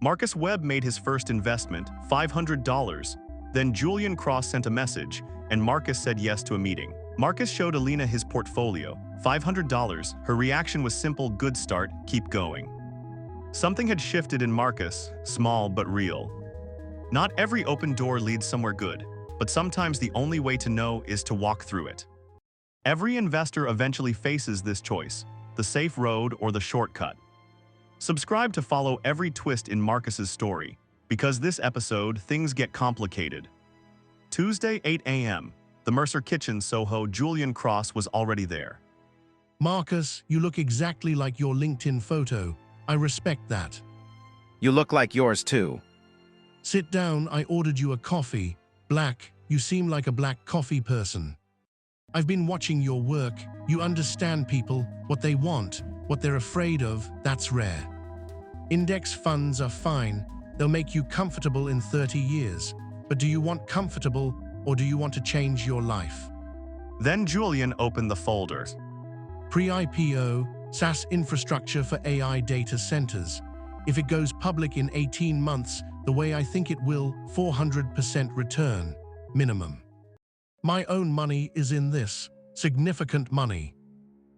Marcus Webb made his first investment, $500. Then Julian Cross sent a message, and Marcus said yes to a meeting. Marcus showed Elena his portfolio, $500. Her reaction was simple: good start, keep going. Something had shifted in Marcus, small but real. Not every open door leads somewhere good, but sometimes the only way to know is to walk through it. Every investor eventually faces this choice: the safe road or the shortcut. Subscribe to follow every twist in Marcus's story, because this episode, things get complicated. Tuesday, 8 a.m. The Mercer Kitchen, Soho. Julian Cross was already there. Marcus, you look exactly like your LinkedIn photo. I respect that. You look like yours too. Sit down, I ordered you a coffee. Black, you seem like a black coffee person. I've been watching your work. You understand people, what they want, what they're afraid of. That's rare. Index funds are fine. They'll make you comfortable in 30 years. But do you want comfortable, or do you want to change your life? Then Julian opened the folder. Pre-IPO, SaaS infrastructure for AI data centers. If it goes public in 18 months, the way I think it will, 400% return, minimum. My own money is in this. Significant money.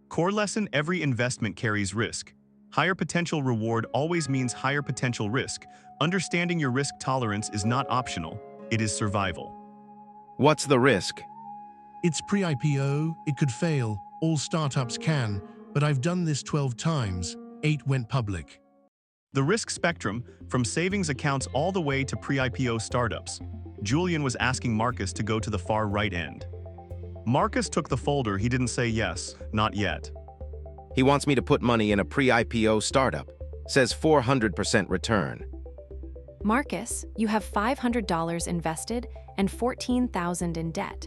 Core lesson: every investment carries risk. Higher potential reward always means higher potential risk. Understanding your risk tolerance is not optional, it is survival. What's the risk? It's pre-IPO, it could fail. All startups can, but I've done this 12 times, 8 went public. The risk spectrum, from savings accounts all the way to pre-IPO startups. Julian was asking Marcus to go to the far right end. Marcus took the folder. He didn't say yes, not yet. He wants me to put money in a pre-IPO startup. Says 400% return. Marcus, you have $500 invested and $14,000 in debt.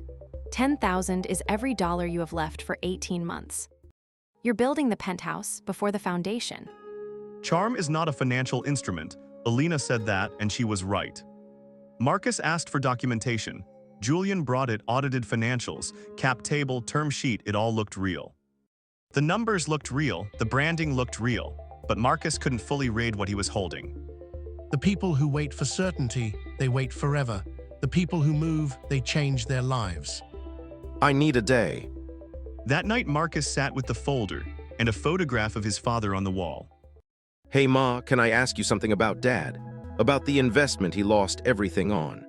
$10,000 is every dollar you have left for 18 months. You're building the penthouse before the foundation. Charm is not a financial instrument. Elena said that, and she was right. Marcus asked for documentation. Julian brought it: audited financials, cap table, term sheet. It all looked real. The numbers looked real, the branding looked real, but Marcus couldn't fully read what he was holding. The people who wait for certainty, they wait forever. The people who move, they change their lives. I need a day. That night, Marcus sat with the folder and a photograph of his father on the wall. Hey Ma, can I ask you something about Dad? About the investment he lost everything on.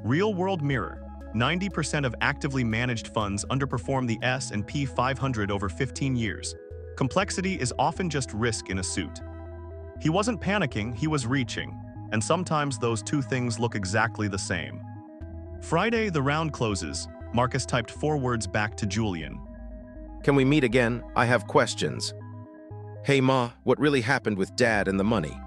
Real-world mirror. 90% of actively managed funds underperform the S&P 500 over 15 years. Complexity is often just risk in a suit. He wasn't panicking, he was reaching. And sometimes those two things look exactly the same. Friday, the round closes. Marcus typed 4 words back to Julian. Can we meet again? I have questions. Hey Ma, what really happened with Dad and the money?